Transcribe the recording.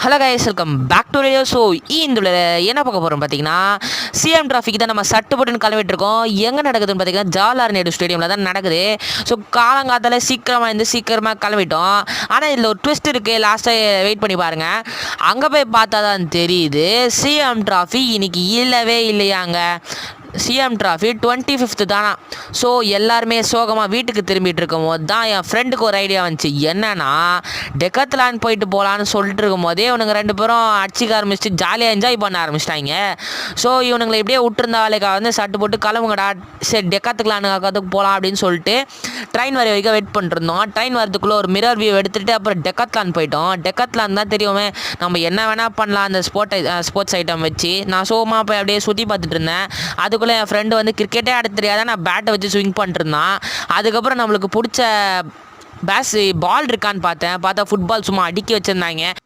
Hello guys, welcome back to radio. So இந்த என்ன பார்க்க போகிறோம் பார்த்தீங்கன்னா, சிஎம் டிராஃபிக் தான் நம்ம சட்டு போட்டுன்னு கிளம்பிட்டு இருக்கோம். எங்கே நடக்குதுன்னு பார்த்தீங்கன்னா ஜவஹர்லால் நேரு ஸ்டேடியமில் தான் நடக்குது. ஸோ காலங்காத்தால் சீக்கிரமாக கிளம்பிட்டோம். ஆனால் இதில் ஒரு ட்விஸ்ட் இருக்குது, லாஸ்ட்டாக வெயிட் பண்ணி பாருங்கள். அங்கே போய் பார்த்தா தான் தெரியுது சிஎம் டிராஃபிக் இன்னைக்கு இல்லவே இல்லையாங்க. சிஎம் டிராஃபி 25th தானா. ஸோ எல்லாருமே சோகமாக வீட்டுக்கு திரும்பிட்டு இருக்கும் போது தான் என் ஃப்ரெண்டுக்கு ஒரு ஐடியா வந்துச்சு. என்னன்னா, டெக்கத்லான் போயிட்டு போகலான்னு சொல்லிட்டு இருக்கும் போதே இவனுங்க ரெண்டு பேரும் அடிச்சிக்க ஆரம்பிச்சுட்டு ஜாலியாக என்ஜாய் பண்ண ஆரம்பிச்சிட்டாங்க. ஸோ இவனுங்களை இப்படியே விட்டுருந்த வேலைக்காக வந்து சட்டு போட்டு கிளம்புங்கடா, சரி டெக்கத்துக்கு போகலாம் அப்படின்னு சொல்லிட்டு ட்ரெயின் வர வரைக்கும் வெயிட் பண்ணிருந்தோம். ட்ரெயின் வரதுக்குள்ளே ஒரு மிரர் வியூ எடுத்துகிட்டு அப்புறம் டெக்கத்லான் போயிட்டோம். டெக்கத்லான் தான் தெரியுமே, நம்ம என்ன வேணால் பண்ணலாம் அந்த ஸ்போர்ட்ஸ் ஐட்டம் வச்சு. நான் சோகமாக போய் அப்படியே சுற்றி பார்த்துட்டு இருந்தேன். அதுக்குள்ளே என் ஃப்ரெண்டு வந்து கிரிக்கெட்டே ஆட தெரியாத நான் பேட்டை வச்சு ஸ்விங் பண்ணிட்டுருந்தான். அதுக்கப்புறம் நம்மளுக்கு பிடிச்ச பால் இருக்கான்னு பார்த்தா ஃபுட்பால் சும்மா அடுக்கி வச்சுருந்தாங்க.